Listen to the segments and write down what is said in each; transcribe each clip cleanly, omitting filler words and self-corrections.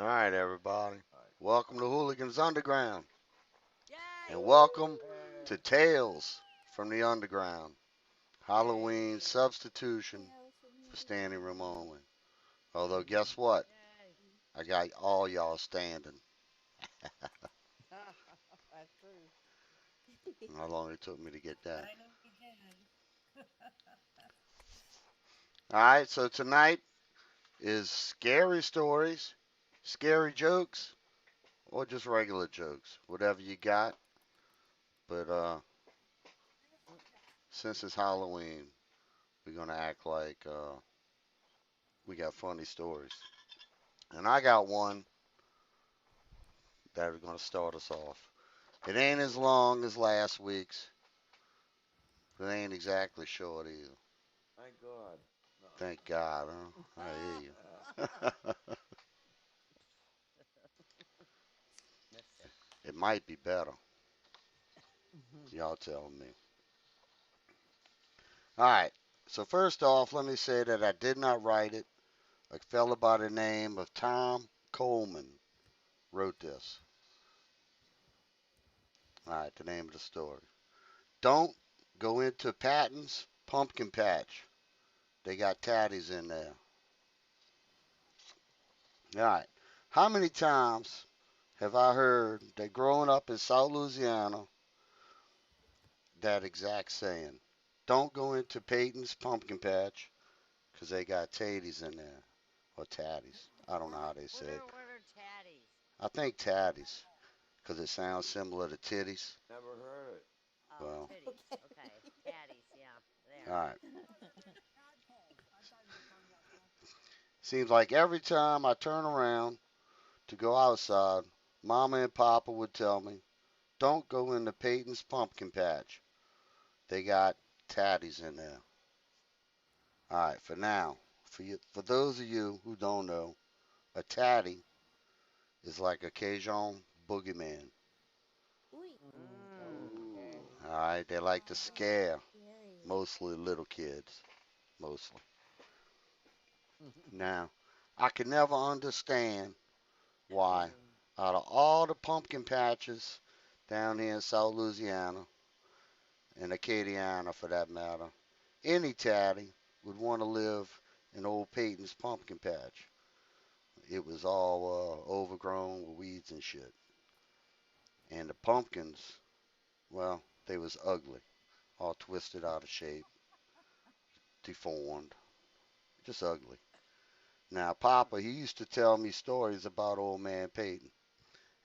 All right, everybody. Alright. Welcome to Hooligans Underground, and Yay! welcome to Yay! Tales from the Underground. Halloween Yay! substitution Tales from the for standing room underground. only. Although, guess what? Yay! I got all y'all standing. That's true. How long it took me to get that? Finally did. All right, so tonight is scary stories, scary jokes, or just regular jokes, whatever you got. But since it's Halloween, we're gonna act like we got funny stories. And I got one that are going to start us off. It ain't as long as last week's, but it ain't exactly short either. Thank God. No. Thank God, huh? I hear you. Missed it. It might be better. Y'all tell me. All right. So first off, let me say that I did not write it. A fella by the name of Tom Coleman wrote this. All right, the name of the story. Don't go into Patton's pumpkin patch. They got tatties in there. All right. How many times have I heard that growing up in South Louisiana, that exact saying? Don't go into Peyton's pumpkin patch 'cause they got tatties in there. Or tatties. I don't know how they What say are it. what are tatties? I think tatties 'cause it sounds similar to titties. Never heard it. Oh, Well, titties. Okay, tatties. Yeah, all there. right. Seems like every time I turn around to go outside, Mama and Papa would tell me, don't go into Peyton's pumpkin patch. They got tatties in there. All right, for now, for those of you who don't know, a tatty is like a Cajun boogeyman. Ooh, Okay. Oh. All right, they like to that's scare scary. mostly little kids, mostly. Now, I can never understand why, out of all the pumpkin patches down here in South Louisiana and Acadiana for that matter, any tatty would want to live in old Peyton's pumpkin patch. It was all overgrown with weeds and shit. And the pumpkins, well, they was ugly, all twisted out of shape, deformed, just ugly. Now, Papa, he used to tell me stories about old man Peyton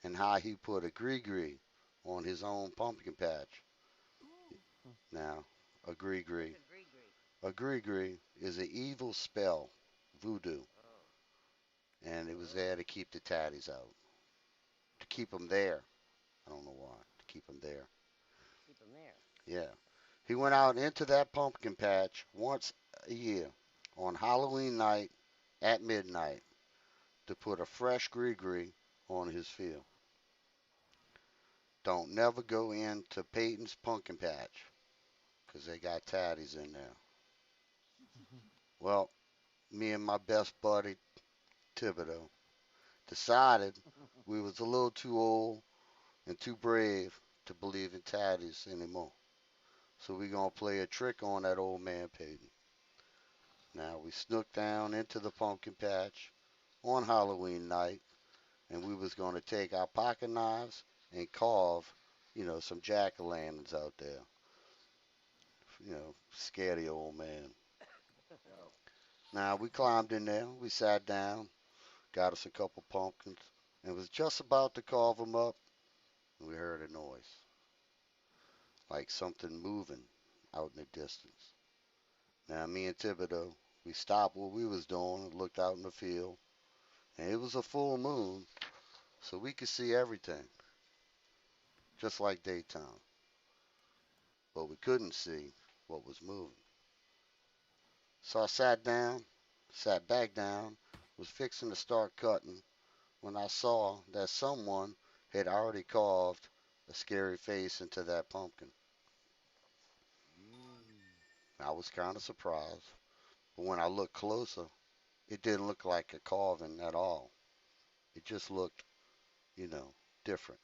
and how he put a gree on his own pumpkin patch. Ooh, Now, a What's gree a gree? a gree is an evil spell, voodoo, Oh, and it was Oh. there to keep the tatties out, to keep them there. I don't know why, to keep them there. keep them there. Yeah. He went out into that pumpkin patch once a year on Halloween night at midnight to put a fresh gree on his field. Don't never go into Peyton's pumpkin patch 'cause they got tatties in there. Well, me and my best buddy Thibodeau decided we was a little too old and too brave to believe in tatties anymore. So we gonna play a trick on that old man Peyton. Now we snook down into the pumpkin patch on Halloween night, and we was gonna take our pocket knives and carve, some jack o' lanterns out there. Scare the old man. Yeah. Now we climbed in there, we sat down, got us a couple pumpkins, and was just about to carve 'em up, and we heard a noise, like something moving out in the distance. Now me and Thibodeau, we stopped what we was doing and looked out in the field, and it was a full moon, so we could see everything, just like daytime. But we couldn't see what was moving. So I sat back down, was fixing to start cutting when I saw that someone had already carved a scary face into that pumpkin. Mm. I was kind of surprised, but when I looked closer, it didn't look like a carving at all. It just looked, you know, different.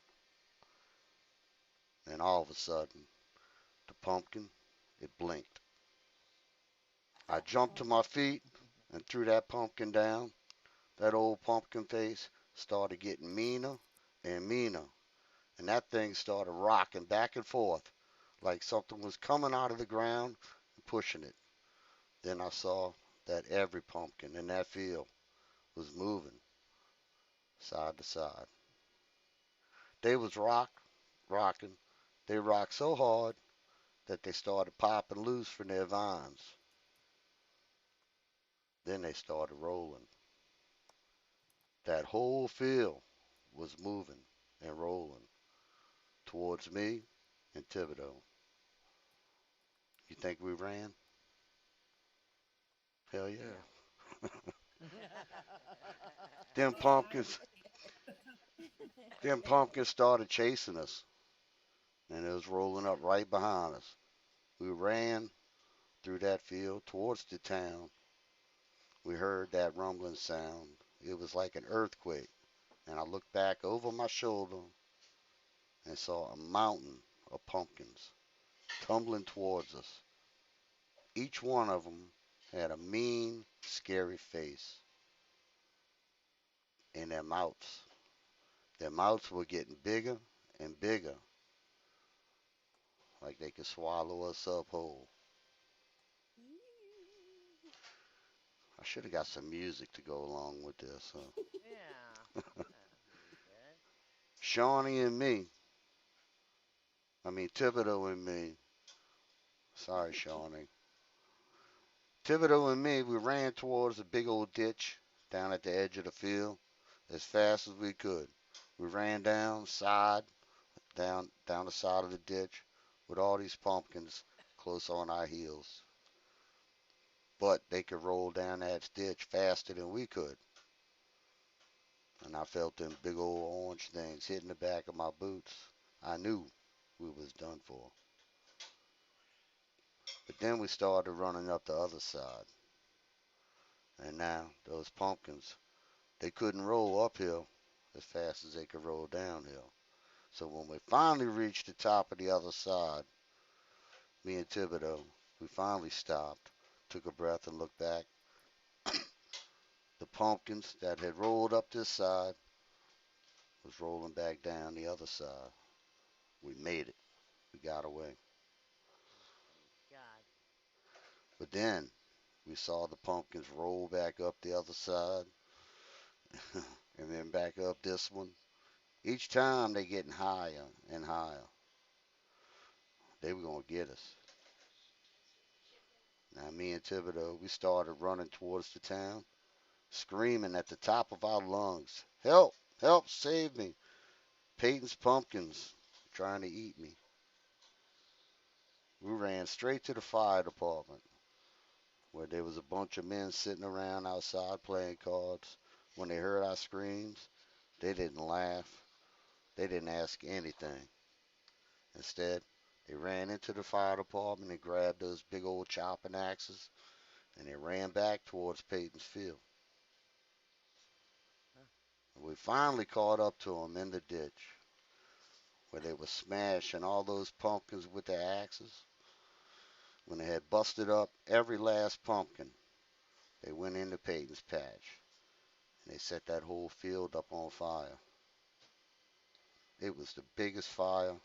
And all of a sudden, the pumpkin, it blinked. I jumped to Uh-oh. my feet and threw that pumpkin down. That old pumpkin face started getting meaner and meaner. And that thing started rocking back and forth like something was coming out of the ground and pushing it. Then I saw that every pumpkin in that field was moving side to side. They was rocking. They rocked so hard that they started popping loose from their vines. Then they started rolling. That whole field was moving and rolling towards me and Thibodeau. You think we ran? Hell yeah. Them pumpkins, them pumpkins started chasing us, and it was rolling up right behind us. We ran through that field towards the town. We heard that rumbling sound. It was like an earthquake, and I looked back over my shoulder and saw a mountain of pumpkins tumbling towards us. Each one of them had a mean, scary face in their mouths. Their mouths were getting bigger and bigger, like they could swallow us up whole. I should have got some music to go along with this. Huh? Yeah. That'd be good. Shawnee and me, I mean Thibodeau and me. Sorry, Shawnee. Thibodeau and me, we ran towards a big old ditch down at the edge of the field as fast as we could. We ran down the side of the ditch with all these pumpkins close on our heels. But they could roll down that ditch faster than we could. And I felt them big old orange things hitting the back of my boots. I knew we was done for. But then we started running up the other side. And now those pumpkins, they couldn't roll uphill as fast as they could roll downhill. So when we finally reached the top of the other side, me and Thibodeau, we finally stopped, took a breath and looked back. The pumpkins that had rolled up this side was rolling back down the other side. We made it. We got away. God. But then we saw the pumpkins roll back up the other side and then back up this one. Each time they getting higher and higher. They were gonna get us. Now me and Thibodeau, we started running towards the town, screaming at the top of our lungs, "Help! Help! Save me! Peyton's pumpkins trying to eat me." We ran straight to the fire department where there was a bunch of men sitting around outside playing cards. When they heard our screams, they didn't laugh. They didn't ask anything. Instead, they ran into the fire department and grabbed those big old chopping axes and they ran back towards Peyton's field. Huh. We finally caught up to them in the ditch where they were smashing all those pumpkins with their axes. When they had busted up every last pumpkin, they went into Peyton's patch and they set that whole field up on fire. It was the biggest fire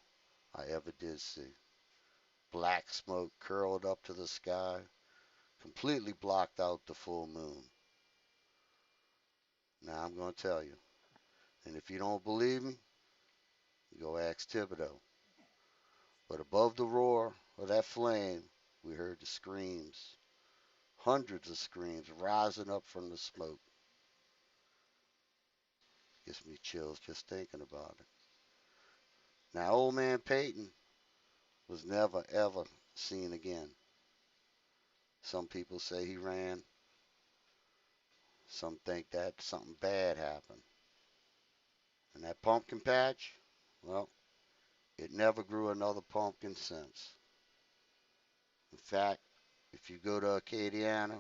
I ever did see. Black smoke curled up to the sky, completely blocked out the full moon. Now I'm going to tell you, and if you don't believe me, go ask Thibodeau. But above the roar of that flame, we heard the screams, hundreds of screams rising up from the smoke. Gives me chills just thinking about it. Now, old man Peyton was never ever seen again. Some people say he ran. Some think that something bad happened. And that pumpkin patch, well, it never grew another pumpkin since. In fact, if you go to Acadiana,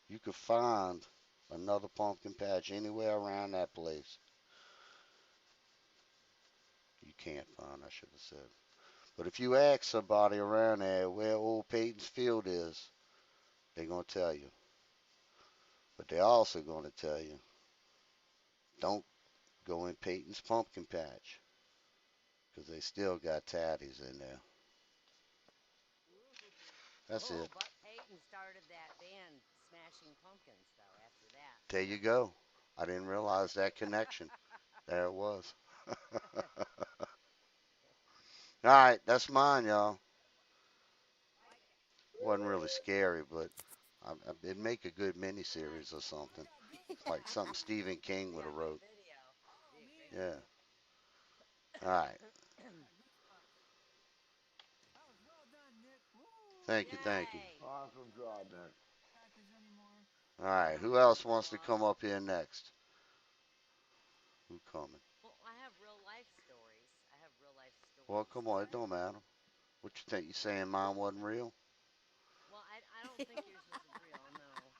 you could find another pumpkin patch anywhere around that place. can't find, I should have said. But if you ask somebody around there where old Peyton's Field is, they're going to tell you. But they're also going to tell you, don't go in Peyton's pumpkin patch because they still got tatties in there. That's Oh, it. Buck Payton started that band, Smashing Pumpkins, though, after that. There you go. I didn't realize that connection. There it was. All right, that's mine, y'all. Wasn't really scary, but it'd make a good miniseries or something. Like something Stephen King would Yeah, have good wrote. video. Be a great Yeah. video. All right. That was well done, Nick. Woo! Thank you. Thank you. Yay! Awesome job, Nick. Practice anymore. All right. Yeah, Who else so wants to come awesome. up here next? Who coming? Well, I have real life stories. I have real life Well, stories come on. It that. don't matter. What you think? You saying mine wasn't real? Well, I don't think yours was real. No,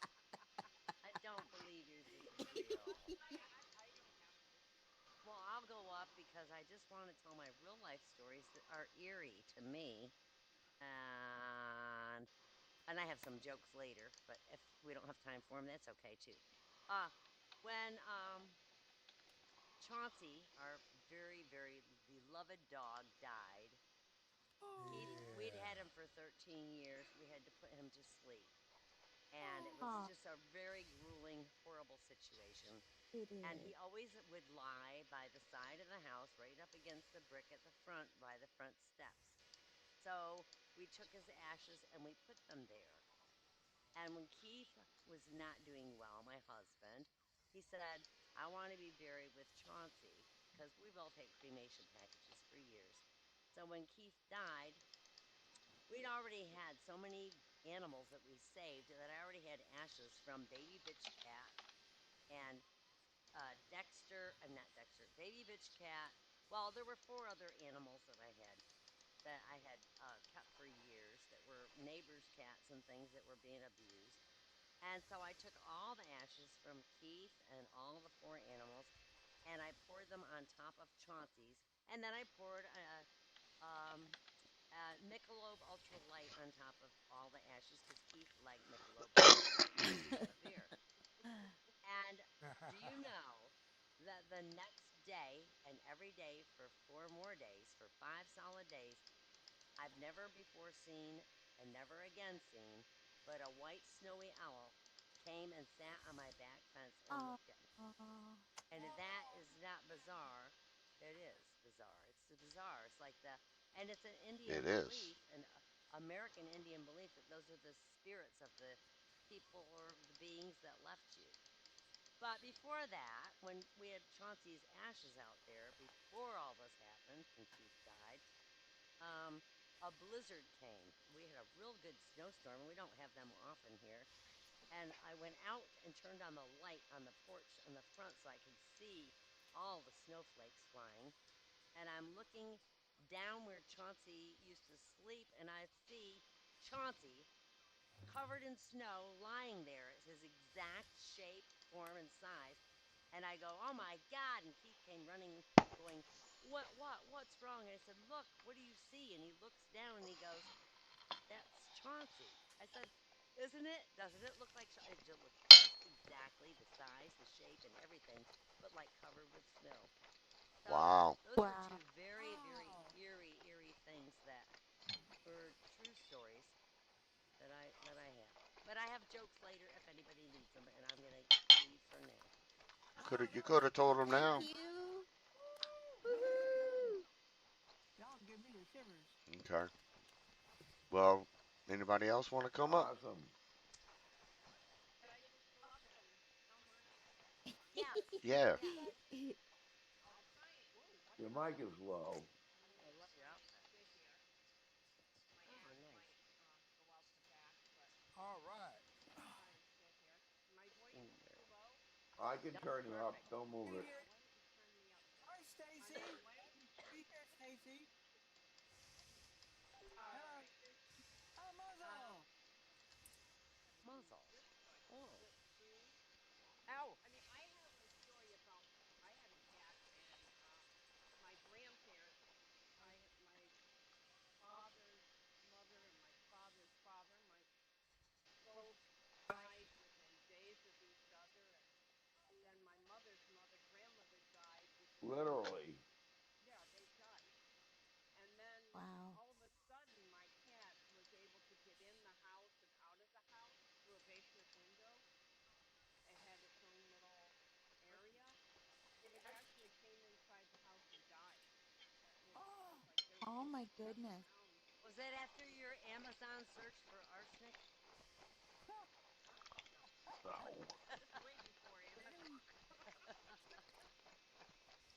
I don't believe yours is real. Well, I'll go up because I just want to tell my real life stories that are eerie to me, and I have some jokes later. But if we don't have time for them, that's okay too. Uh, when Chauncey, our very very beloved dog, died. Keith, we'd Yeah. had him for 13 years. We had to put him to sleep. And it was Oh, just a very grueling, horrible situation. it And is. he always would lie by the side of the house, right up against the brick at the front by the front steps. So we took his ashes and we put them there. And when Keith was not doing well, my husband, he said, I want to be buried with Chauncey because we both had cremation packages for years. So when Keith died, we'd already had so many animals that we saved that I already had ashes from baby bitch cat and Dexter. I'm not Dexter. Baby bitch cat. Well, there were four other animals that I had kept for years that were neighbors' cats and things that were being abused. And so I took all the ashes from Keith and all the four animals, and I poured them on top of Chauncey's, and then I poured um, Michelob Ultra Light on top of all the ashes because Keith liked Michelob Ultra Light because he loved beer. And do you know that the next day and every day for 4 more days, for 5 solid days, I've never before seen and never again seen, but a white snowy owl came and sat on my back fence and Oh, looked at me. And if that is not bizarre, it is bizarre. It's bizarre. It's like and it's an It Indian is. belief, an American Indian belief that those are the spirits of the people or the beings that left you. But before that, when we had Chauncey's ashes out there, before all this happened and Keith died, um, a blizzard came. We had a real good snowstorm, and we don't have them often here. And I went out and turned on the light on the porch on the front so I could see all the snowflakes flying. And I'm looking down where Chauncey used to sleep, and I see Chauncey covered in snow, lying there. It's his exact shape, form, and size. And I go, oh my God. And Keith came running, going, what's wrong? And I said, look, what do you see? And he looks down and he goes, that's Chauncey. I said, isn't it? Doesn't it look like it just looked just exactly the size, the shape, and everything, but like covered with snow. So Wow. those were wow. two very, very Wow. eerie things that were true stories that I have. But I have jokes later if anybody needs them, and I'm gonna leave for now. Wow, You that was could have told him awesome. Thank now. you. Man, Woohoo. y'all give me the shivers. Okay. Well, anybody else want to come up? Awesome. Yes, Yeah. yes. Your mic is low. I love your outfit. Oh, nice. All right. There. I can Nope, turn you up. perfect. Don't move Be it. here. Hi, Stacy. Be here, Stacy. Hello. Oh, Muzzle. Muzzle. Oh. Ow. my goodness. Was that after your Amazon search for arsenic? No. Just way before Amazon.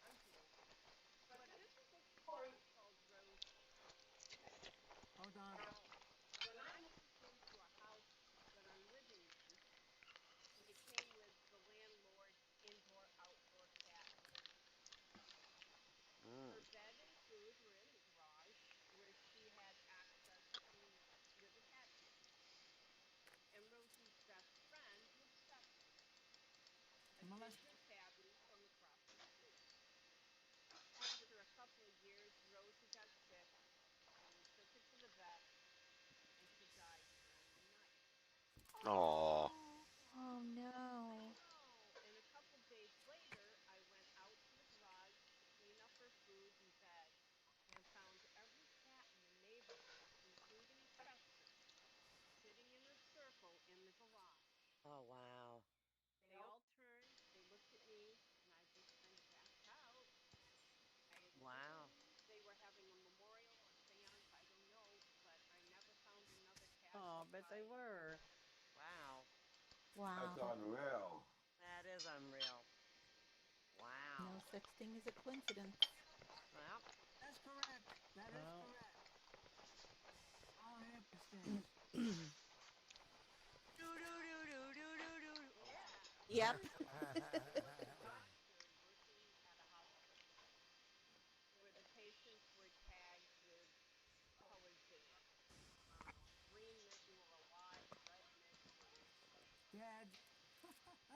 I'm too old for that. But this is a story called Rosie. Hold on. Now, when I moved into a house that I'm living in, it came with the landlord's indoor outdoor cabin. Mm. Her bed and food were in the garage where she had access to with attachments. And Rosie's best friend was Stephanie, a Molest. ginger tabby from across the street. After a couple of years, Rosie got sick and we took her to the vet and she died during the night. Aw. Oh. Oh I no. know. And a couple days later, I went out to the garage to clean up her food and bed and found every cat in the neighborhood, including Chester, sitting in a circle in the garage. Oh, wow. They all turned, they looked at me, and I just kind of backed out. I Wow. assumed they were having a memorial or seance, I don't know, but I never found another cat Oh, I bet they outside. were. Wow. That's Wow. unreal. That is unreal. No Wow. such thing as a coincidence. Well, That's correct. That is Well, correct. 100%. do do do do do do do. Yeah. Yep. I was a doctor working at a hospital where the patients were tagged with colored data. Green meant you were alive, red meant you were dead. Dad.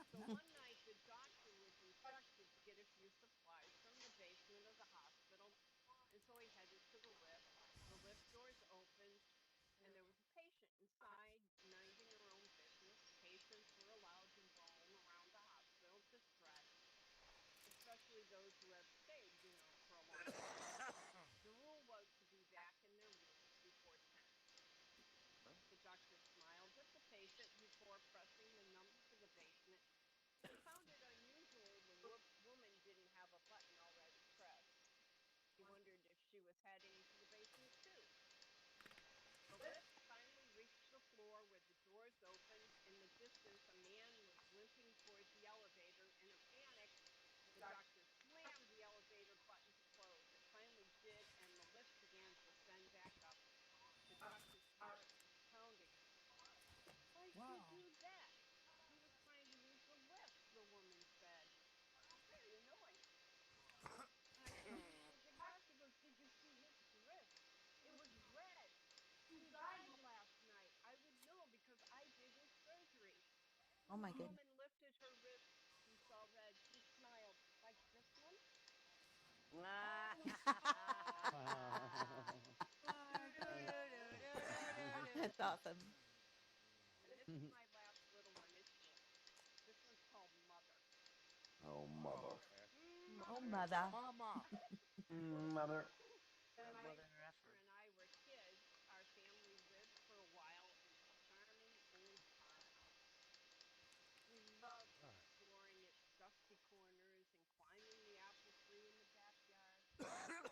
So one night, the doctor was instructed to get a few supplies from the basement of the hospital, and so he headed to the lift. The lift doors opened, and there was a patient inside minding her own business. Patients were allowed to roam around the hospital to stretch, especially those who have stayed, for a long time. The rule was to be back in their rooms before 10. The doctor smiled at the patient before pressing the number for the basement. He found it unusual the woman didn't have a button already pressed. He wondered if she was heading to the basement too. The lift finally reached the floor where the doors opened. In the distance, a man was limping towards the elevator. In a panic, the doctor slammed the elevator button to close. It finally did, and the lift began to ascend back up. The doctor's heart was pounding. Why'd you Wow. do that? He was trying to use the lift, the woman said. It's very annoying. The doctor goes, did you see his wrist? It was red. He died last night. I would know because I did his surgery. Oh my The goodness. woman lifted her wrist. He saw red. She smiled. Like this one? Oh my wow. my goodness. That's awesome. And this is my last little one. It's short. This one's called Mother. Oh, mother. Oh Mother. mother. Mother. When my Mother sister effer. and I were kids, our family lived for a while in a charming old farmhouse. We loved exploring its dusty corners and climbing the apple tree in the backyard.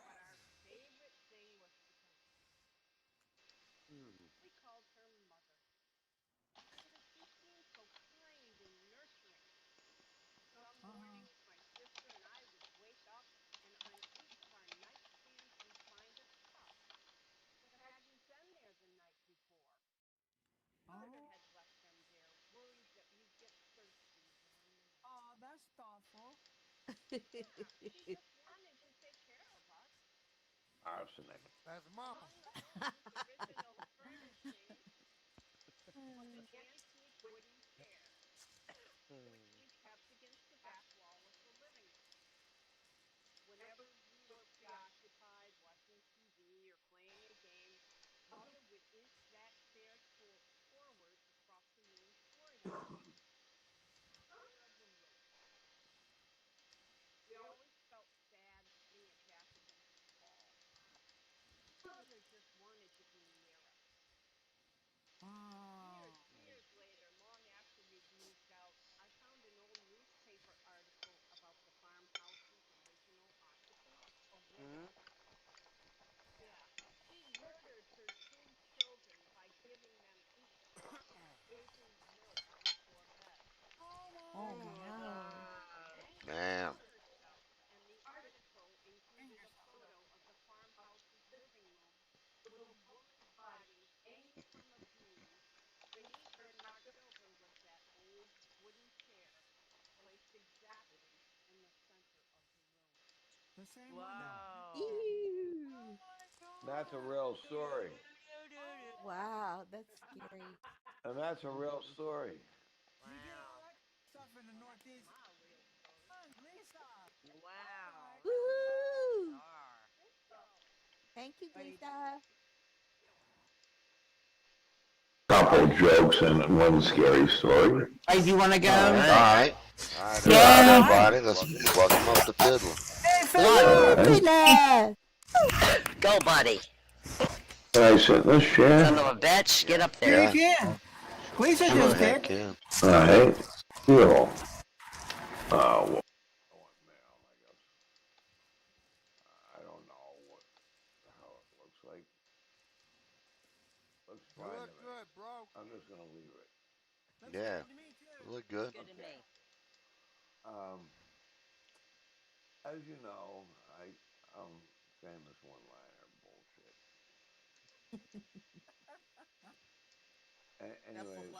But our favorite thing was the garden. Mm. We called her Mother because she seemed so kind and nurturing. Some Uh-huh. mornings, my sister and I would wake up, and on each of our nightstands, we'd find a cup that hadn't been there the night before. Mother Oh. had left them there, worried that we'd get thirsty during the night. Oh, that's thoughtful. Yeah, she just wanted to take care of us. Arsenic. Among the home's original furnishings was an antique wooden chair, which we kept against the back wall of the living room. Whenever we were preoccupied watching TV or playing a game, Mother would inch that chair forward across the room toward us, center of the room. We always felt sad putting it back against the wall. Mother just wanted to be near us. Oh. Years later, long after we'd moved out, I found an old newspaper article about the farmhouse's original occupant, a woman. Mm? Yeah, The same one. No. Whoa. Ew. That's a real story. Wow, that's scary. And that's a real story. You get all Wow. that stuff in the Northeast. Come on, Lisa. Wow. Woo! Star. Thank you, Buddy. Lisa. Couple jokes and one scary story. Hey, do you want to go? All right. All right, Yeah. everybody. Let's welcome up the fiddler. Hey, Woo, Fiddler. Fiddler! Go, buddy. Can I sit in this Son chair? of a bitch. Get up Yeah, there. you can. Lisa Sure just heck did. yeah. Alright. Cool. Oh, I don't know how it looks like. Looks You fine look to me. good, bro. I'm just gonna leave it. Looks Yeah. good to me, too. Look good. Good to me. As you know, I'm famous one-liner bullshit. Anyways,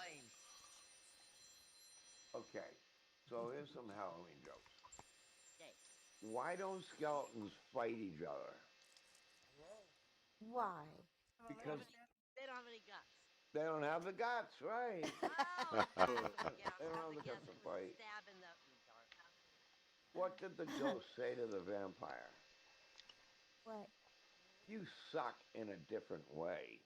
okay. So here's some Halloween jokes. Okay. Why don't skeletons fight each other? Why? Because They don't have any guts. they don't have the guts, right? Oh, yeah. They don't Have have the the guts guts to and fight. stabbing the dark. What did the ghost say to the vampire? What? You suck in a different way.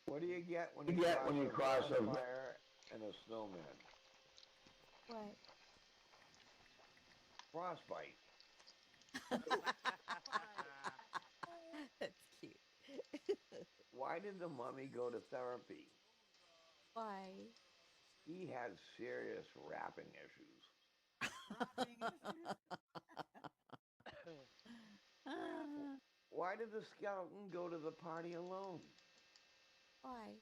What do you get when you cross a vampire and a snowman? What? Frostbite. That's cute. Why did the mummy go to therapy? Why? He had serious rapping issues. Why did the skeleton go to the party alone? Why?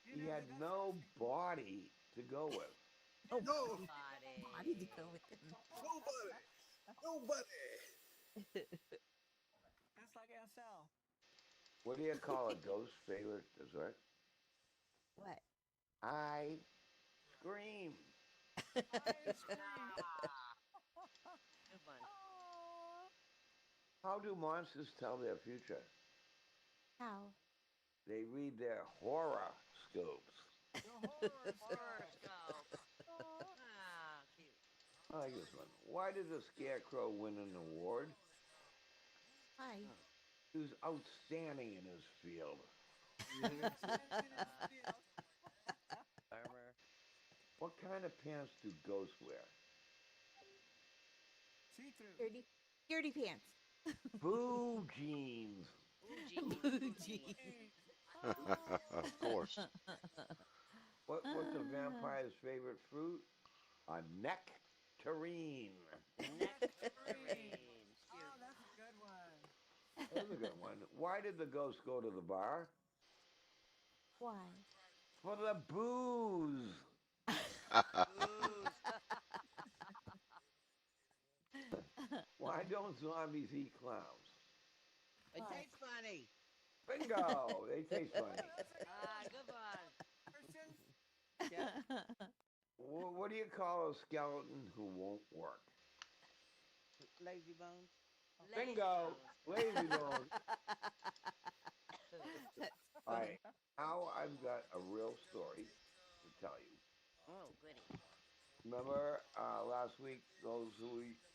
He had no body to go with. No No, body to go with him. nobody. Nobody. That's like SL. What do you call a ghost's favorite dessert? What? I scream. Good one. How do monsters tell their future? How? They read their horoscopes. Horoscope. Ah, cute. I like this one. Why did the scarecrow win an award? Why? He was outstanding in his field. Armor. What kind of pants do ghosts wear? See-through. Dirty pants. Boo jeans. Ooh, gee. Of course. What's a vampire's favorite fruit? A nectarine. Nectarine. Oh, that's a good one. That's a good one. Why did the ghost go to the bar? Why? For the booze. Why don't zombies eat clowns? It Why? tastes funny. Bingo! They taste funny. Ah, good one. Christian, What do you call a skeleton who won't work? Lazy bones. Bingo! Lazy bones. That's All funny. right. Now I've got a real story to tell you. Oh, goody. Remember last week, those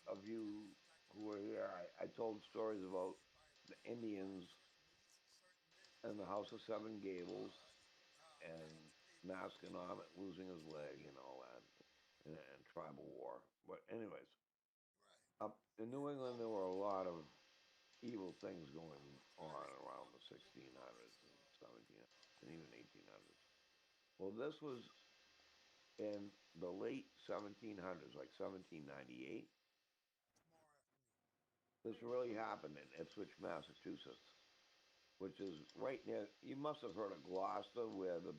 of you who were here, I told stories about the Indians and the House of Seven Gables and Masconomet losing his leg and all that, and tribal war. But anyways, up in New England, there were a lot of evil things going on around the 1600s and 1700s and even 1800s. Well, this was in the late 1700s, like 1798. This really happened in Ipswich, Massachusetts, which is right near. You must have heard of Gloucester, where the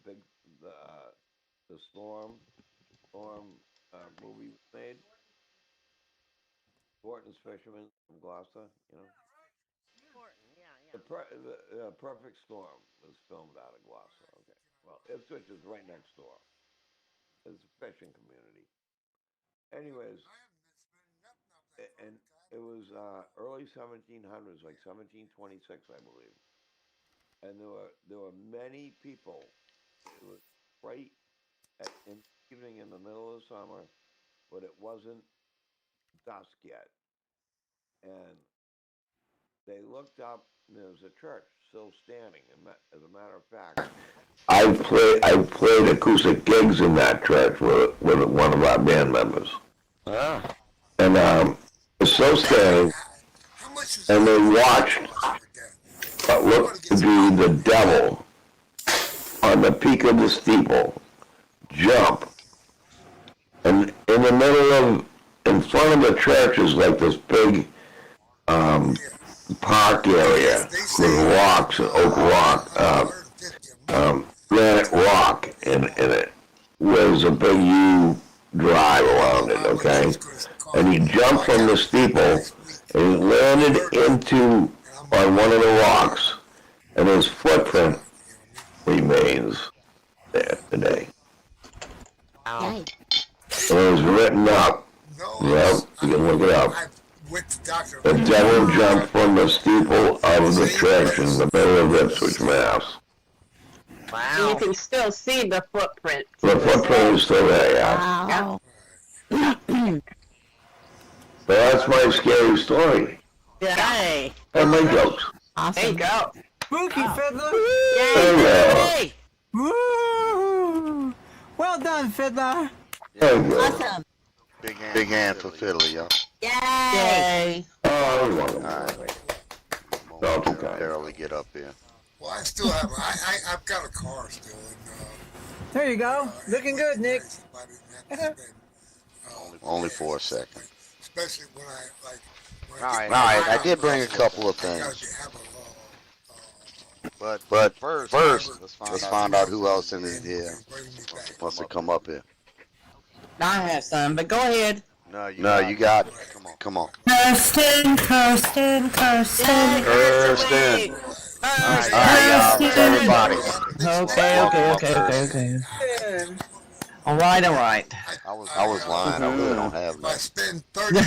storm movie was made. Borton's Fisherman from Gloucester, you know. Important. Yeah, The, yeah. Perfect Storm was filmed out of Gloucester. Okay, well, Ipswich is right next door. It's a fishing community. Anyways, and it was early 1700s, like 1726, I believe. And there were many people. It was right in the evening in the middle of summer, but it wasn't dusk yet. And they looked up, and there was a church still standing. As a matter of fact, I played acoustic gigs in that church with one of our band members, Oh. and it's still standing, How much is and that? they watched what looked to be the devil on the peak of the steeple jump, and in front of the church is like this big park area with rocks, oak rock, granite rock in it. There's a big U drive around it, okay? And he jumped from the steeple and he landed on one of the rocks, and his footprint remains there today. Wow. Yikes. And it was written up. Yep, you can look it up. I went to Dr. The devil jumped from the steeple of the church in the middle of Ipswich, Mass. Wow. And you can still see the footprint. The footprint is still there, yeah. Wow. But that's my scary story. Yay. And my jokes. There you Awesome. go. Spooky Fiddler. Yay. Woo! Well done, Fiddler. Thank you. Awesome. Big hand for Fiddler, y'all. Yay. Yay. Oh, you're welcome. All right. That's okay. Momentarily get up here. Well, I still have. I've got a car still, and There you go. Looking good, Nick. Only for a second. Especially when I like. All right. I did bring a couple of things. But first, let's find out who else in here wants to come up here. I have some, but go ahead. No, you got it. Come on. Kirsten. Kirsten. Kirsten. All right, y'all. Everybody. Okay. All right. I was lying. I really don't have If I that. spend 30,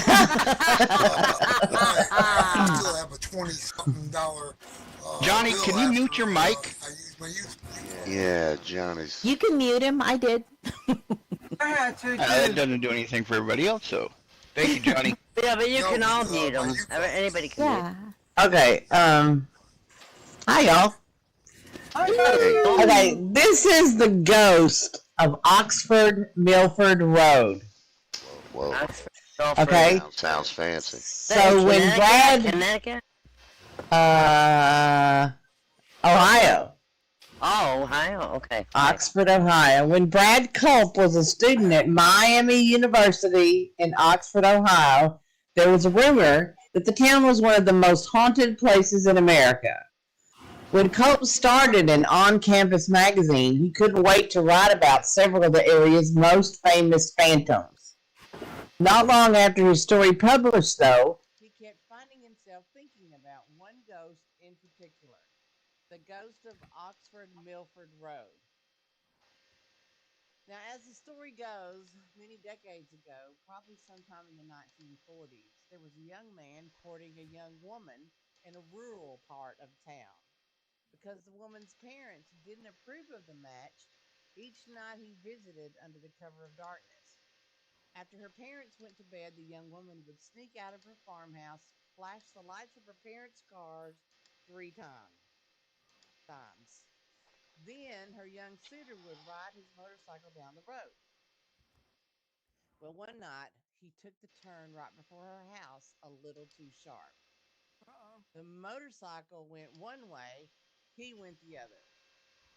I still have a $20-something. Johnny, bill can you after, mute your mic? I use my use. Yeah, Johnny's. You can mute him. I did. I had to That too. doesn't do anything for everybody else, so thank you, Johnny. Yeah, but you No, can all uh, mute them. my- Anybody can mute. Yeah. Okay, hi y'all. Hey, Okay, this is the ghost of Oxford Milford Road. whoa. Okay, Sounds fancy. so when Brad, Connecticut? Ohio, Oh, Ohio. Okay. Oxford, Ohio, when Brad Culp was a student at Miami University in Oxford, Ohio, there was a rumor that the town was one of the most haunted places in America. When Culp started an on-campus magazine, he couldn't wait to write about several of the area's most famous phantoms. Not long after his story published, though, he kept finding himself thinking about one ghost in particular, the ghost of Oxford Milford Road. Now, as the story goes, many decades ago, probably sometime in the 1940s, there was a young man courting a young woman in a rural part of town. Because the woman's parents didn't approve of the match, each night he visited under the cover of darkness. After her parents went to bed, the young woman would sneak out of her farmhouse, flash the lights of her parents' cars 3 times. Then her young suitor would ride his motorcycle down the road. Well, one night he took the turn right before her house a little too sharp. The motorcycle went one way, he went the other.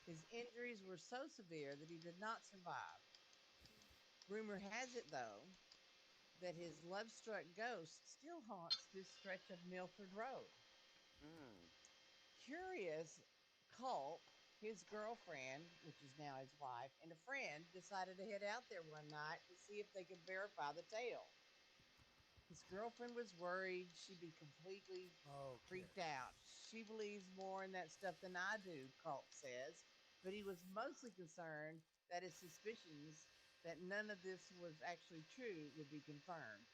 His injuries were so severe that he did not survive. Rumor has it, though, that his love-struck ghost still haunts this stretch of Milford Road. Curious, Culp, his girlfriend, which is now his wife, and a friend decided to head out there one night to see if they could verify the tale. His girlfriend was worried she'd be completely freaked out. She believes more in that stuff than I do, Culp says, but he was mostly concerned that his suspicions that none of this was actually true would be confirmed.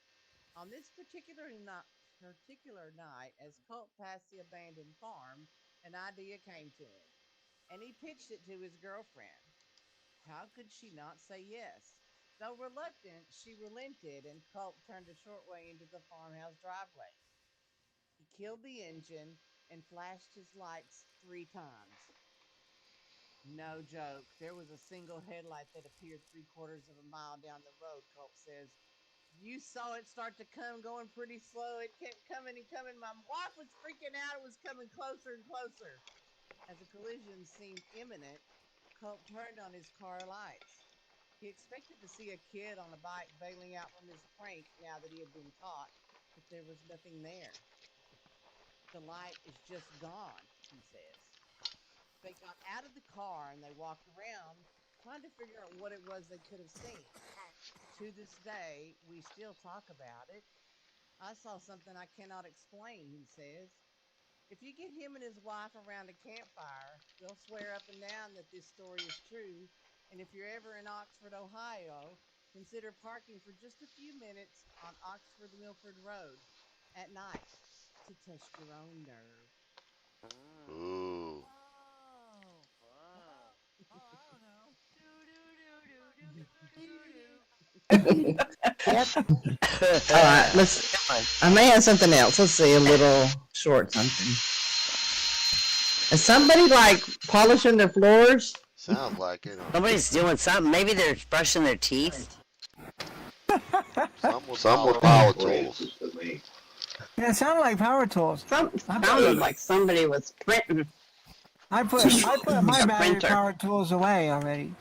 On this particular night, as Colt passed the abandoned farm, an idea came to him, and he pitched it to his girlfriend. How could she not say yes? Though reluctant, she relented, and Colt turned a short way into the farmhouse driveway. He killed the engine and flashed his lights 3 times. No joke. There was a single headlight that appeared 3/4 of a mile down the road, Colt says. You saw it start to come, going pretty slow. It kept coming and coming. My wife was freaking out. It was coming closer and closer. As the collision seemed imminent, Colt turned on his car lights. He expected to see a kid on a bike bailing out from his prank now that he had been caught, but there was nothing there. The light is just gone, he says. They got out of the car and they walked around trying to figure out what it was they could have seen. To this day, we still talk about it. I saw something I cannot explain, he says. If you get him and his wife around a campfire, they'll swear up and down that this story is true. And if you're ever in Oxford, Ohio, consider parking for just a few minutes on Oxford Milford Road at night to test your own nerve. Ooh. Oh. Whoa. Oh, I don't know. Yep. All right, let's. I may have something else. Let's see a little short something. Is somebody like polishing their floors? Sounds like it. Somebody's doing something. Maybe they're brushing their teeth. Some with power tools. Yeah, it sounded like power tools. Sounded like somebody was printing. I put my A battery printer. power tools away already.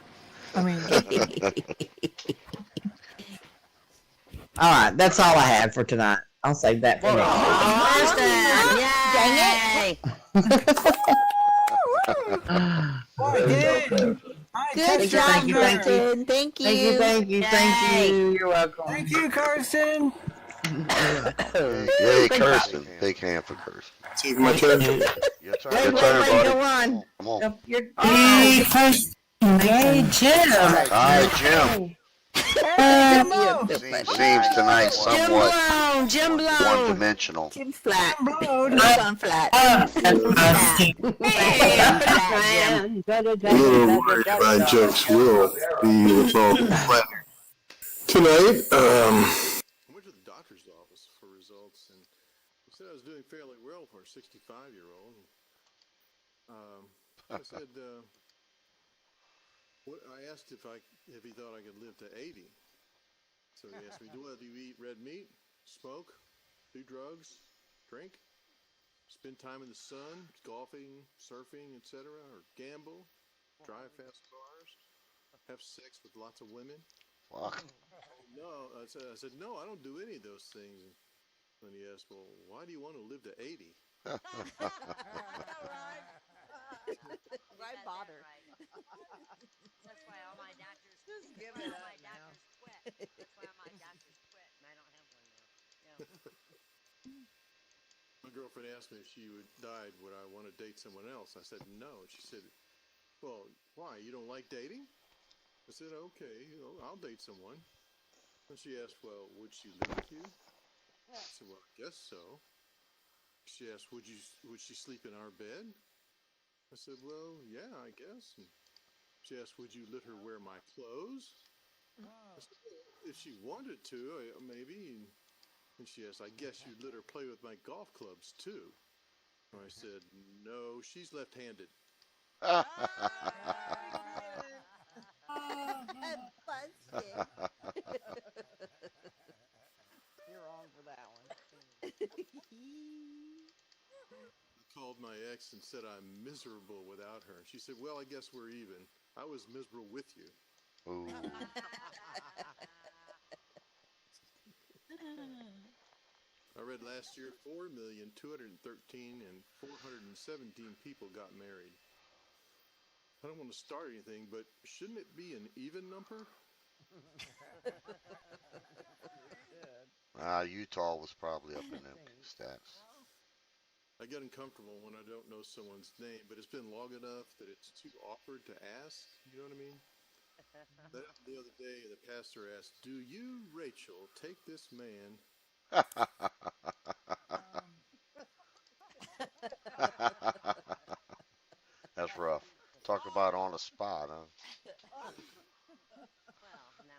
I mean, All right, that's all I have for tonight. I'll save that for boy, did I Good test your job, you, nerve. thank you. Kristen. Thank you. Thank you. You're welcome. Thank you, Kirsten. Yay, Kirsten. Big hand for Kirsten. Take my turn. Your turn, Wait, buddy. go on. Come on. Hey, Jim. All right, Jim. Seems tonight somewhat Jim Blow. one-dimensional. Jim flat. Blowed. On flat. A little worried my jokes will be without flat. Tonight, I went to the doctor's office for results, and he said I was doing fairly well for a 65-year-old. I said, I asked if he thought I could live to 80. So he asked me, do you eat red meat, smoke, do drugs, drink, spend time in the sun, golfing, surfing, etc., or gamble, drive fast cars, have sex with lots of women? Fuck. No, I said, no, I don't do any of those things. And he asked, well, why do you want to live to 80? Why bother? That's why all my doctors. Just give that's it why up my now. doctors quit. That's why my doctors quit, and I don't have one now. Yeah. My girlfriend asked me if she died, would I want to date someone else? I said, no. She said, well, why? You don't like dating? I said, okay, I'll date someone. And she asked, well, would she live with you? I said, well, I guess so. She asked, would she sleep in our bed? I said, well, yeah, I guess. And she asked, would you let her wear my clothes? I said, well, if she wanted to, maybe. And she asked, I guess you'd let her play with my golf clubs, too. And I said, no, she's left-handed. You're wrong for that one. I called my ex and said I'm miserable without her. She said, well, I guess we're even. I was miserable with you. Ooh. I read last year 4,213,417 people got married. I don't want to start anything, but shouldn't it be an even number? Utah was probably up in them stats. I get uncomfortable when I don't know someone's name, but it's been long enough that it's too awkward to ask. You know what I mean? The other day, the pastor asked, "Do you, Rachel, take this man?" That's rough. Talk about on the spot, huh?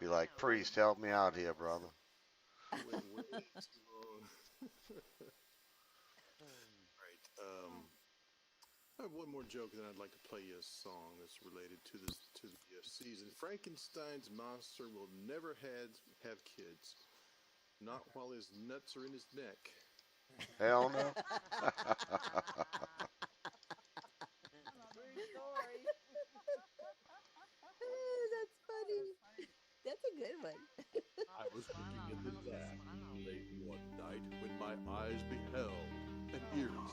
Be like, priest, help me out here, brother. Went way too long. Right. I have one more joke, and then I'd like to play you a song that's related to the season. Frankenstein's monster will never have kids, not while his nuts are in his neck. Hell no. That's funny. That's a good one. I was looking in the dark late one night when my eyes beheld an ears,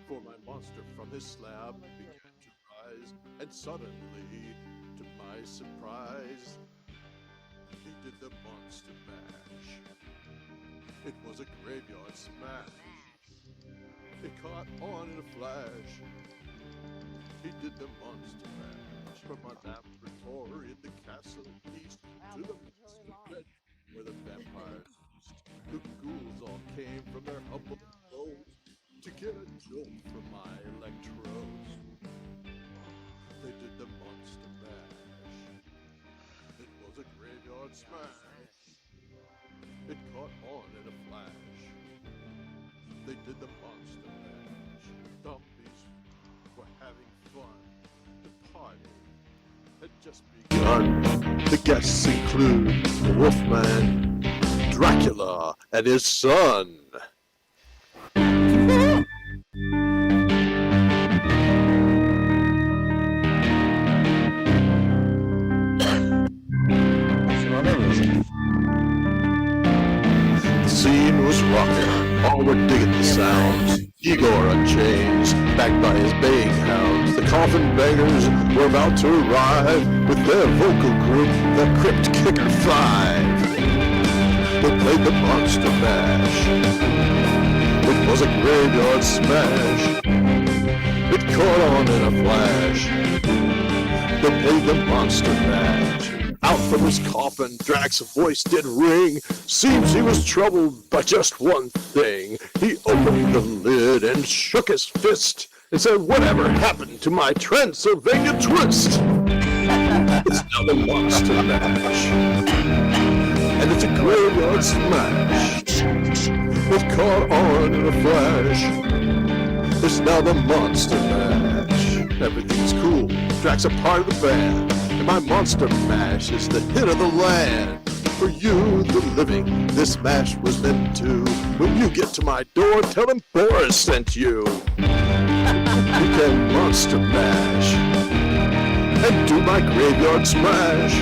for my monster from his slab began to rise, and suddenly, to my surprise, he did the monster mash. It was a graveyard smash. It caught on in a flash. He did the monster mash from my laboratory in the castle east to the monster bed where the vampires feast. The ghouls all came from their humble abodes to get a jolt from my electrodes. They did the monster mash. It was a graveyard smash. It caught on in a flash. They did the monster mash. Zombies were having fun. The party had just begun. The guests include Wolfman, Dracula, and his son. The scene was rocking, all were digging the sounds. Igor on chains, backed by his baying hounds. The coffin bangers were about to arrive with their vocal group, the Crypt Kicker 5. They played the monster mash. It was a graveyard smash. It caught on in a flash. They played the monster mash. Out from his coffin, Drax's voice did ring. Seems he was troubled by just one thing. He opened the lid and shook his fist and said, "Whatever happened to my Transylvania twist?" It's now the monster mash. And it's a graveyard smash. It caught on in a flash. It's now the monster mash. Everything's cool. Drax a part of the band. And my monster mash is the hit of the land. For you, the living, this mash was meant to. When you get to my door, tell them Boris sent you. You can monster mash and do my graveyard smash.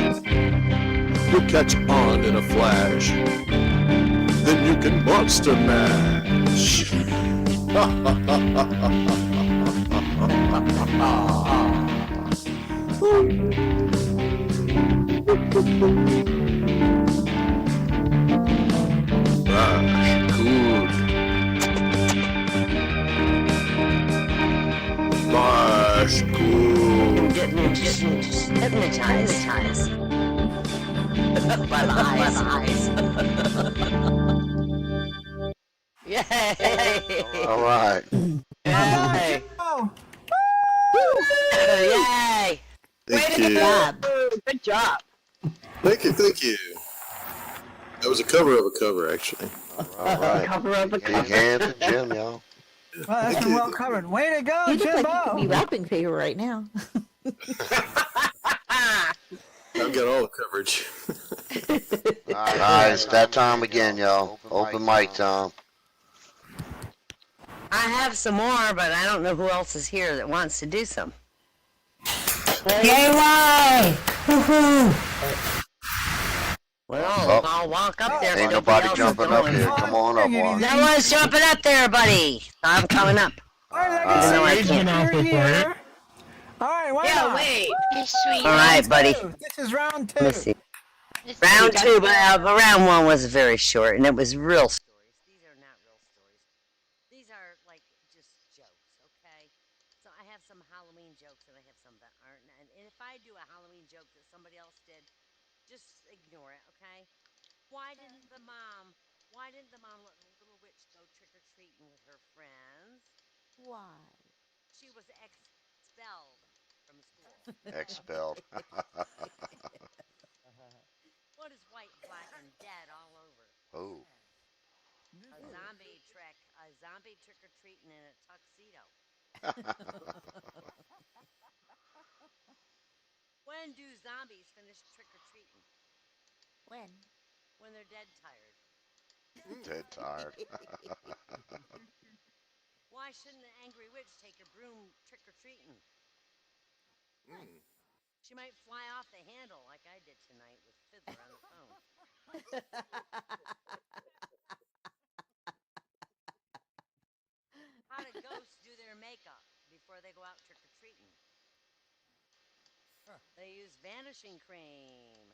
You'll catch on in a flash. Then you can monster mash. Mash good. Mash good. Just hypnotized. By the eyes. Yay! All right. Yay! Oh, Yay! Thank Good you. job. Good job. Thank you. That was a cover of a cover, actually. All right. Cover up a Big cover. hands to Jim, y'all. well, that's been well covered. Way to go, You look like you Jimbo. could be rapping for you right now. I've got all the coverage. All right, it's that time again, y'all. Open mic time. I have some more, but I don't know who else is here that wants to do some. Yay! Woohoo! Well, I'll walk up there. Ain't so nobody else is jumping up going. here. Come on up, Juan. No one's jumping up there, buddy. I'm coming up. All right, Even though I can't. you're here. All right, why not? All right, buddy. This is round two. Let me see. Round two, but round one was very short, and it was real stories. These are not real stories. These are like just jokes, okay? So I have some Halloween jokes and I have some that aren't. And if I do a Halloween joke that somebody else did, just ignore it, okay? Why didn't the mom? Why didn't the mom let the little witch go trick or treating with her friends? Why? She was expelled from school. Expelled. What is white, black, and dead all over? Oh. A zombie trick. A zombie trick or treating in a tuxedo. When do zombies finish trick or treating? When? When they're dead tired. Dead tired. Why shouldn't an angry witch take a broom trick or treating? She might fly off the handle like I did tonight with Fiddler on the phone. How do ghosts do their makeup before they go out trick or treating? They use vanishing cream.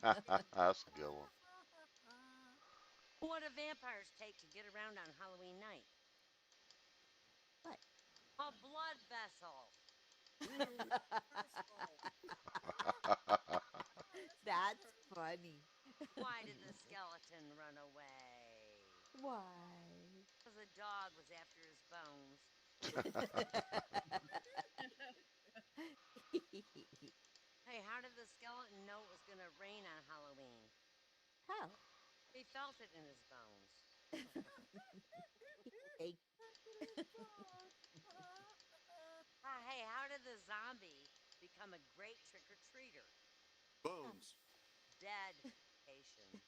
That's a good one. What do vampires take to get around on Halloween night? What? A blood vessel. That's funny. Why did the skeleton run away? Why? Because a dog was after his bones. Hey, how did the skeleton know it was going to rain on Halloween? How? He felt it in his bones. Hey. Hey, how did the zombie become a great trick-or-treater? Bones. Dedication.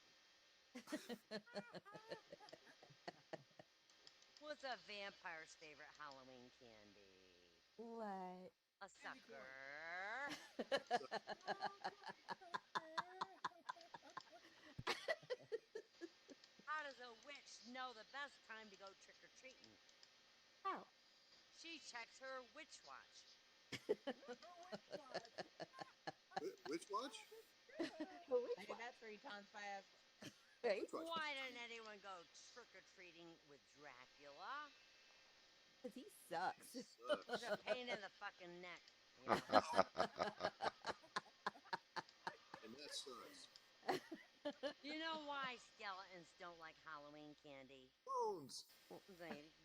What's a vampire's favorite Halloween candy? What? A sucker. How does a witch know the best time to go trick-or-treating? How? She checks her witch watch. Which watch? Hey, that's 3 times fast. Right? Why didn't anyone go trick-or-treating with Dracula? Because he sucks. He's a pain in the fucking neck. You know? And that sucks. You know why skeletons don't like Halloween candy? Bones.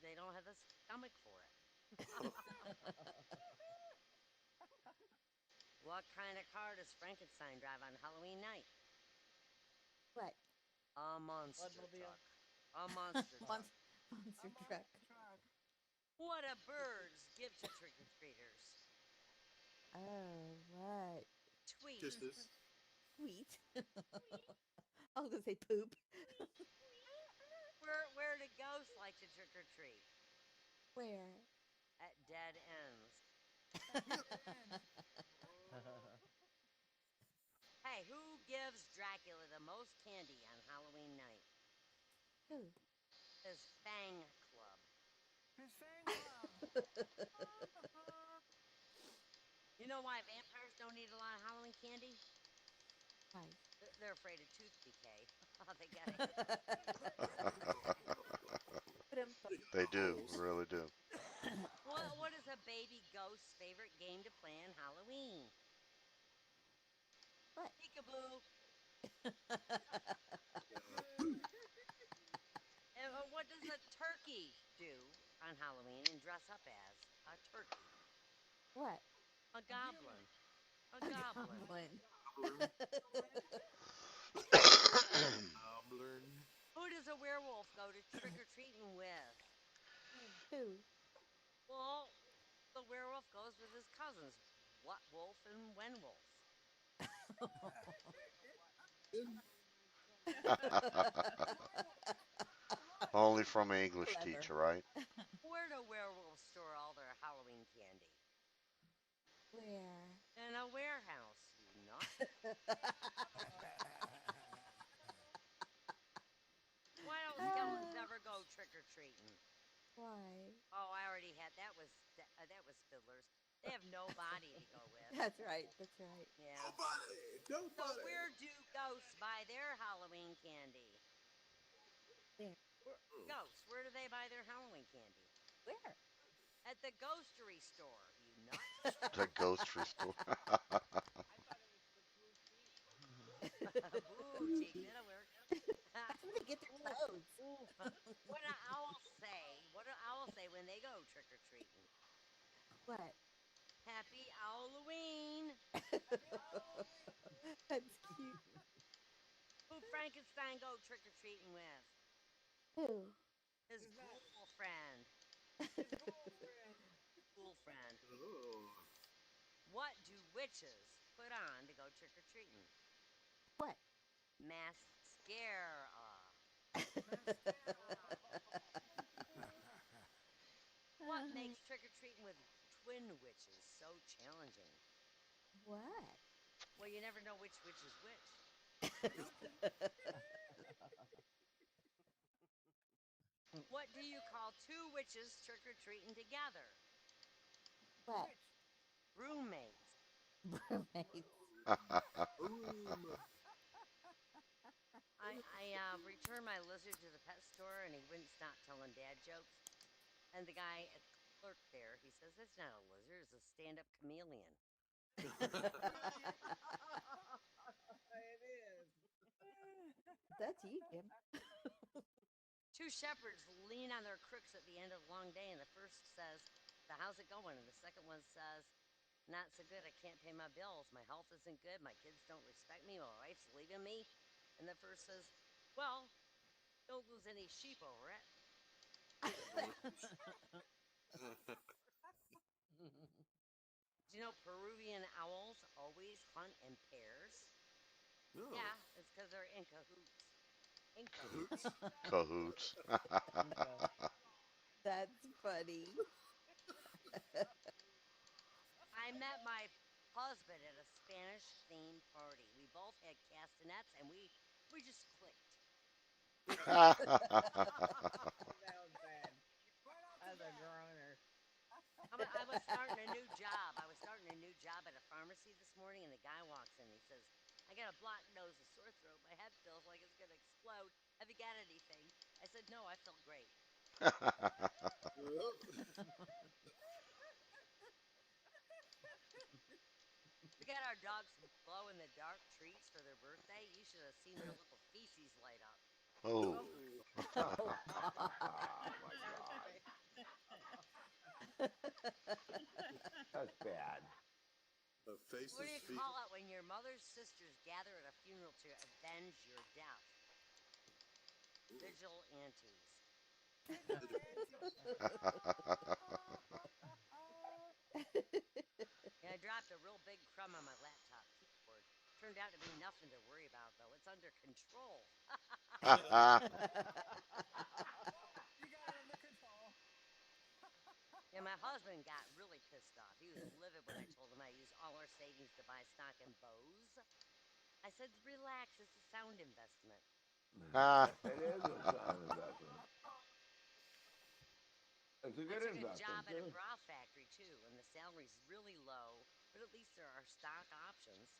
They don't have the stomach for it. What kind of car does Frankenstein drive on Halloween night? What? A monster Bloodmobile. truck. A monster truck. Monster truck. What do birds give to trick-or-treaters? Oh, what? Tweet. Kisses. Sweet. I was gonna say poop. Where do ghosts like to trick-or-treat? Where? At dead ends. Hey, who gives Dracula the most candy on Halloween night? Who? His Fang Club. His fang club. You know why vampires don't eat a lot of Halloween candy? Why? They're afraid of tooth decay. They got They do, really do. What is a baby ghost's favorite game to play on Halloween? What? Peekaboo. And what does a turkey do on Halloween and dress up as? A turkey. What? A goblin. A goblin. Goblin. Who does a werewolf go to trick-or-treating with? Who? Well, the werewolf goes with his cousins, What Wolf and When Wolf. Only from an English Clever. teacher, right? Where do werewolves store all their Halloween candy? Where? In a warehouse, you nut. Why don't skeletons ever go trick-or-treating? Why? Oh, I already had that was Fiddlers. They have no body to go with. That's right. That's right. Yeah. Nobody. So where do ghosts buy their Halloween candy? Where? Ghosts, where do they buy their Halloween candy? Where? At the ghostery store, you nut. The ghost restore. Boutique, that'll work. I'm gonna get their clothes. What do owls say? What do owls say when they go trick or treating? What? Happy Halloween. That's cute. Who Frankenstein go trick or treating with? Who? His ghoul friend. Ghoul friend. What do witches put on to go trick or treating? What? Mascara. What makes trick or treating with twin witches so challenging? What? Well, you never know which witch is which. What do you call two witches trick or treating together? What? Roommates. Roommates. I returned my lizard to the pet store and he wouldn't stop telling dad jokes. And the guy at the clerk there, he says, "It's not a lizard, it's a stand-up chameleon." It is. That's you, Jim. Two shepherds lean on their crooks at the end of a long day, and the first says, "So how's it going?" And the second one says, "Not so good. I can't pay my bills. My health isn't good. My kids don't respect me. My wife's leaving me." And the first says, "Well, don't lose any sheep over it." Do you know Peruvian owls always hunt in pairs? No. Yeah, it's because they're in cahoots. In cahoots. Cahoots. That's funny. I met my husband at a Spanish themed party. We both had castanets and we just clicked. That was bad. As a groaner. I was starting a new job. I was starting a new job at a pharmacy this morning, and the guy walks in. He says, "I got a blocked nose, a sore throat. My head feels like it's gonna explode. Have you got anything?" I said, "No, I feel great." We got our dogs some glow-in-the-dark treats for their birthday. You should have seen their little feces light up. Oh. Oh my God. That's bad. A face What do is you feet. call it when your mother's sisters gather at a funeral to avenge your death? Vigilantes. Yeah, I dropped a real big crumb on my laptop keyboard. Turned out to be nothing to worry about, though. It's under control. You got it under control. Yeah, my husband got really pissed off. He was livid when I told him I used all our savings to buy stock in Bose. I said, "Relax, it's a sound investment." It is a sound investment. It's a I good took a investment job at a too. bra factory, too, and the salary's really low, but at least there are stock options.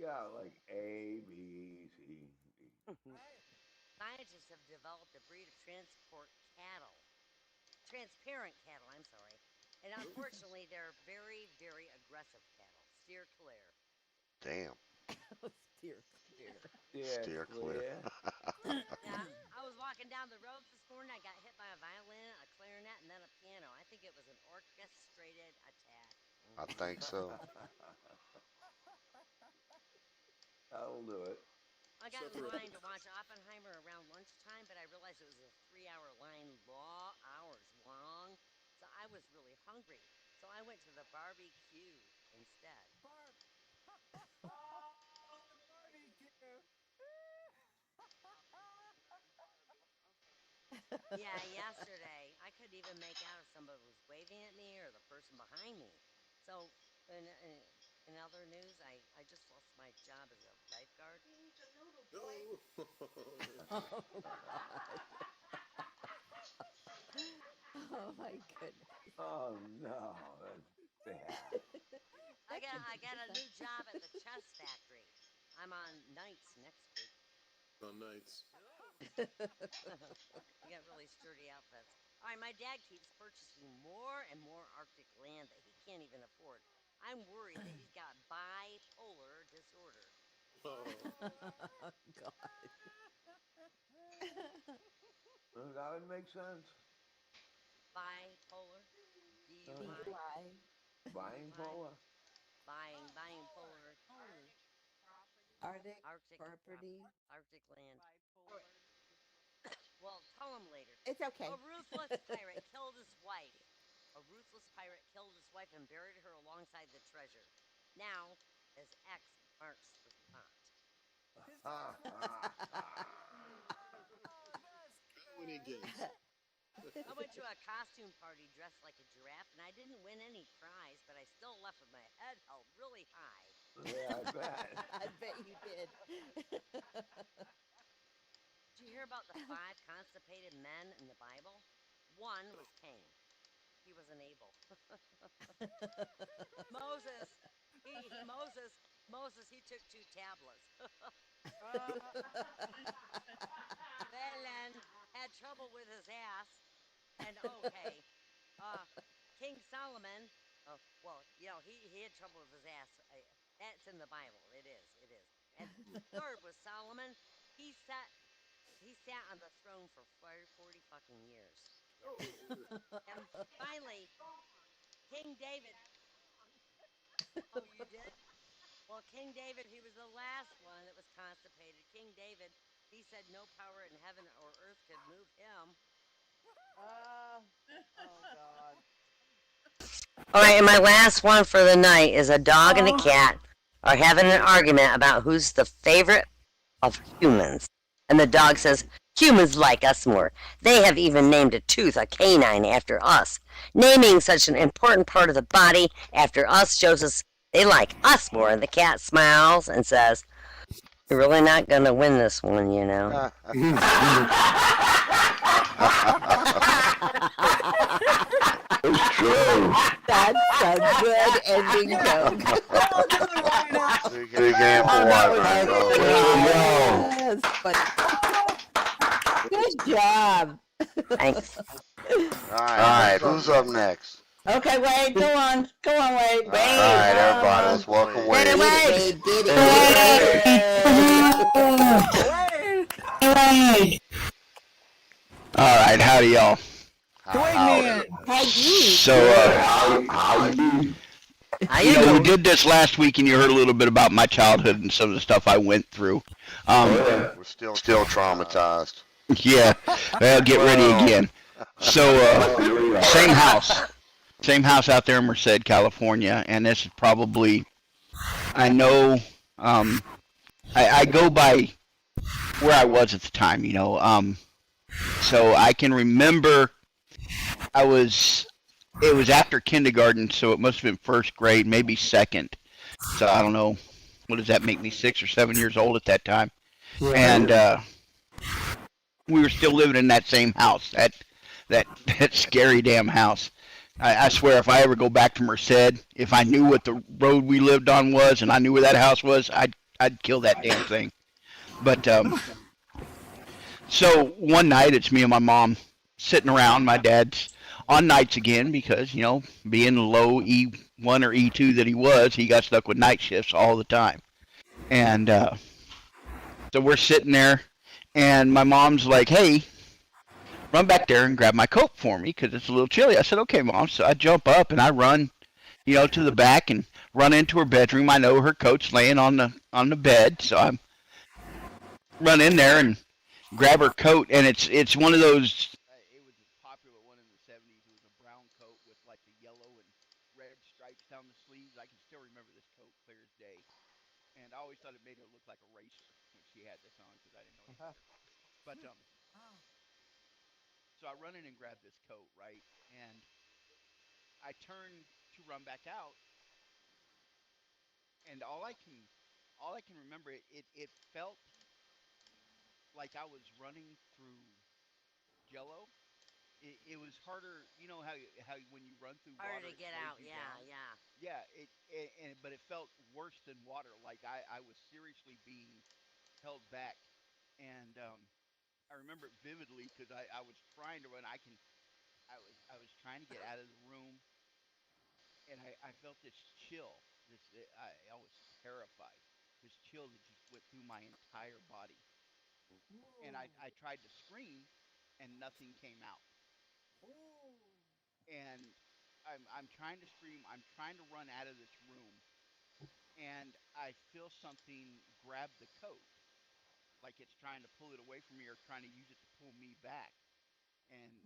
Yeah, like A, B, C, D. Right. Scientists have developed a breed of transparent cattle, I'm sorry. And unfortunately, they're very, very aggressive cattle. Steer clear. Damn. Steer clear. Yeah, Steer clear. clear. Yeah, I was walking down the road this morning. I got hit by a violin, a clarinet, and then a piano. I think it was an orchestrated attack. I think so. That'll do it. I got in Suffer. line to watch Oppenheimer around lunchtime, but I realized it was a 3-hour line, hours long. So I was really hungry. So I went to the barbecue instead. Barb. Oh, the barbecue. Yeah, yesterday I couldn't even make out if somebody was waving at me or the person behind me. So, in other news, I just lost my job as a lifeguard. Oh. Oh my goodness. Oh no, that's bad. I got a new job at the chess factory. I'm on nights next week. On nights. You got really sturdy outfits. All right, my dad keeps purchasing more and more Arctic land that he can't even afford. I'm worried that he's got bipolar disorder. God. That would make sense. Bipolar? DUI? DUI. Buying DUI? polar. Buying polar. Arctic Arctic property. Arctic land. Well, tell him later. It's okay. A ruthless pirate killed his wife. A ruthless pirate killed his wife and buried her alongside the treasure. Now, his ex marks the spot. Winning games. I went to a costume party dressed like a giraffe, and I didn't win any prize, but I still left with my head held really high. Yeah, I bet. I bet you did. Did you hear about the 5 constipated men in the Bible? One was Cain. He wasn't able. Moses. Moses, he took 2 tablets. Balaam had trouble with his ass. And okay, King Solomon, well, he had trouble with his ass. That's in the Bible. It is. And the third was Solomon. He sat he sat on the throne for 40 fucking years. And finally, King David. Oh, you did? Well, King David, he was the last one that was constipated. King David, he said no power in heaven or earth could move him. Oh God. All right, and my last one for the night is a dog and a cat are having an argument about who's the favorite of humans. And the dog says, humans like us more. They have even named a tooth a canine after us. Naming such an important part of the body after us shows us they like us more. And the cat smiles and says, you're really not going to win this one, you know. It's true. That's a good ending joke. Big ample water. That's funny. Good job. Thanks. All right, who's up next? Okay, Wade, go on. Go on, Wade. All right, everybody, let's welcome Wade. All right, howdy, y'all. Howdy. So, we did this last week, and you heard a little bit about my childhood and some of the stuff I went through. We're still traumatized. Yeah, well, get ready again. So, same house out there in Merced, California, and this is probably, I know, I go by where I was at the time, so I can remember it was after kindergarten, so it must have been first grade, maybe second. So I don't know, what does that make me, 6 or 7 years old at that time? Right. And we were still living in that same house, that scary damn house. I swear, if I ever go back to Merced, if I knew what the road we lived on was and I knew where that house was, I'd kill that damn thing. But so one night, it's me and my mom sitting around. My dad's on nights again because, being low E1 or E2 that he was, he got stuck with night shifts all the time. And so we're sitting there, and my mom's like, hey, run back there and grab my coat for me because it's a little chilly. I said, okay, Mom. So I jump up and I run, to the back and run into her bedroom. I know her coat's laying on the bed, so I run in there and grab her coat, and it's one of those. It was a popular one in the 70s. It was a brown coat with like the yellow and red stripes down the sleeves. I can still remember this coat clear as day, and I always thought it made her look like a racer when she had this on because I didn't know any better. But so I run in and grab this coat, right, and I turn to run back out, and all I can remember, it felt like I was running through Jello. It was harder, how when you run through Harder water, to it get slows out, you yeah, down. yeah. Yeah, but it felt worse than water. Like I was seriously being held back, and I remember it vividly because I was trying to run. I was trying to get out of the room, and I felt this chill. I was terrified. This chill that just went through my entire body, and I tried to scream, and nothing came out. And I'm trying to scream. I'm trying to run out of this room, and I feel something grab the coat, like it's trying to pull it away from me or trying to use it to pull me back. And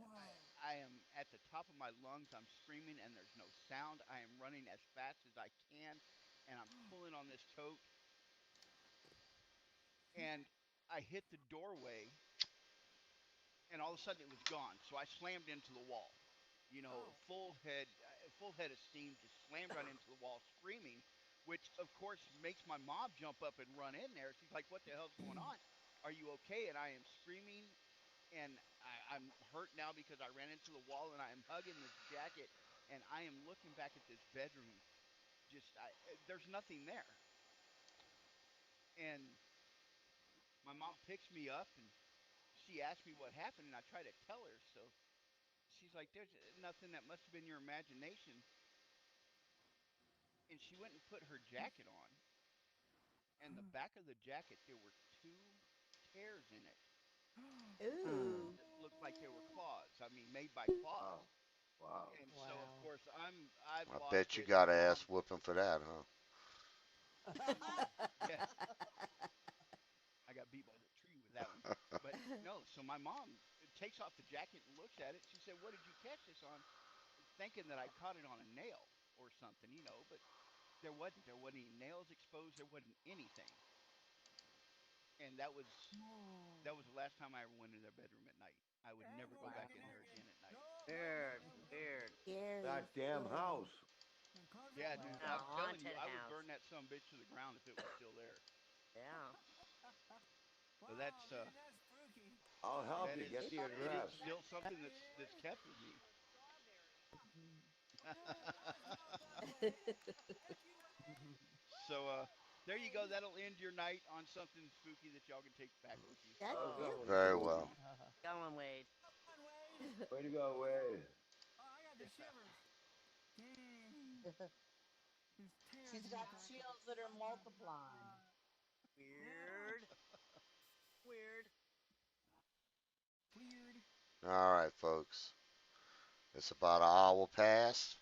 I am at the top of my lungs. I'm screaming, and there's no sound. I am running as fast as I can, and I'm pulling on this coat, and I hit the doorway, and all of a sudden it was gone. So I slammed into the wall. You know, full head of steam, just slammed right into the wall, screaming, which of course makes my mom jump up and run in there. She's like, "What the hell's going on? Are you okay?" And I am screaming, and I'm hurt now because I ran into the wall, and I am hugging this jacket, and I am looking back at this bedroom. There's nothing there, and my mom picks me up, and she asks me what happened, and I try to tell her. So she's like, "There's nothing. That must have been your imagination." And she went and put her jacket on, and the back of the jacket there were two tears in it Ooh. that looked like they were claws. I mean, made by claws. Wow. Wow. And so of course I've I lost bet you it. got My an mom, ass whooping for that, huh? yeah, I got beat by the tree with that one. But no, so my mom takes off the jacket and looks at it. She said, "What did you catch this on?" Thinking that I caught it on a nail or something, but there wasn't. There wasn't any nails exposed. There wasn't anything. And that was the last time I ever went in their bedroom at night. I would never go back in there again at night. Weird. Weird. Scary. That damn scary. house. Yeah, dude, A I'm telling you, haunted I would house. burn that son of a bitch to the ground if it was still there. Yeah. So that's I'll help that you is get the it is address. still something that's kept with me. So there you go. That'll end your night on something spooky that y'all can take back with you. That's Well really done. Very spooky. well. Going, Wade. Way to go, Wade. Oh, I got the shivers. Dang. There's tears She's in got the back. chills that are multiplying. Weird. Weird. Weird. All right, folks. It's about an hour past.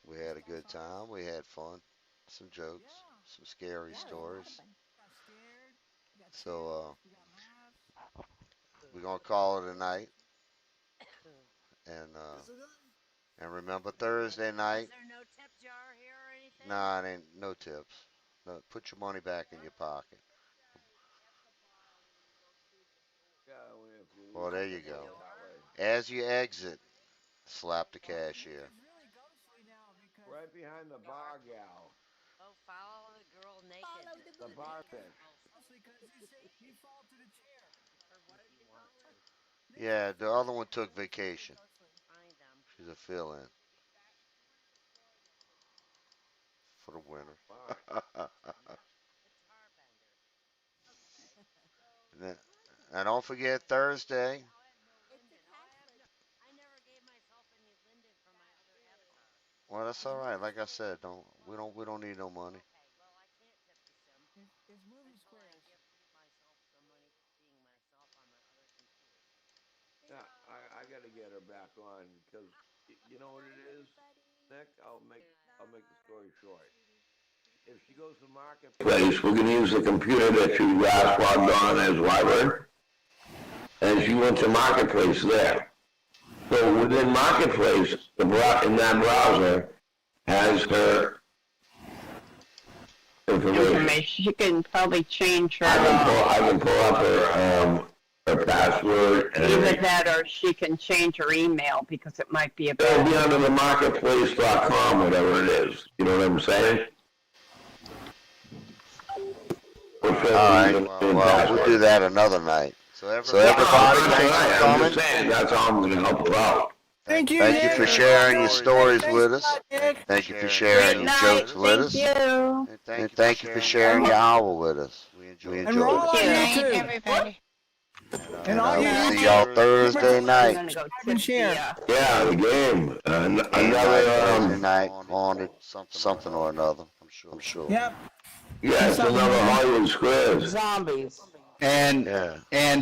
We had a good time. We had fun. Some jokes. Yeah. Some scary Yeah, it was a lot of stories. fun. Got scared. We got So, chills. We got laughs. we're going to call it a night. And remember Thursday Is night. there no tip jar here or anything? Nah, it ain't no tips. No, put your money back in your pocket. Yeah, if you Well, there you leave go. that way. As you exit, slap the cashier. It's really ghostly now because Right behind the bar gal. Oh, follow the girl naked. Follow the The good bar man. bitch. ghostly because you fall to the chair. Or what if you want to? Yeah, the other one took vacation. Find them. She's a fill-in for the winter. Wow. The Tarbender. Okay. And don't forget Thursday. It's a tax. I never gave myself any Linden for my other avatar. Well, that's all right. Like I said, we don't need no money. Okay, well I can't tip the sim It's moving until I squares. give myself some money for being myself on my other computer. Yeah, I got to get her back on because you know what it is, Nick. I'll make the story short. If she goes to market Place, we're gonna use the computer that you last logged on as library. And she went to Marketplace there. So within Marketplace, in that browser has her information. Information. You can probably change her. I can pull up her password and Either everything. that or she can change her email because it might be a It'll be bad. under the marketplace.com, whatever it is. You know what I'm saying? All right. Well, we'll do that another night. So everybody, thanks for I'm coming. just saying, that's all I'm gonna help her out. Thank you, Thank you Nick. for sharing your stories Thanks with a us. lot, Nick. Thank you for Great sharing your night. jokes with us. Thank you. And thank you for sharing your hour with us. We And we're enjoyed all it. on Good night, YouTube. everybody. And, And all you we'll need see y'all to Thursday I'm night. gonna go and tip share. Yeah, the game. Thursday Another, night, haunted, something or another. I'm sure. Yep. yeah, it's another Hollywood Squares. Zombies. And Yeah. and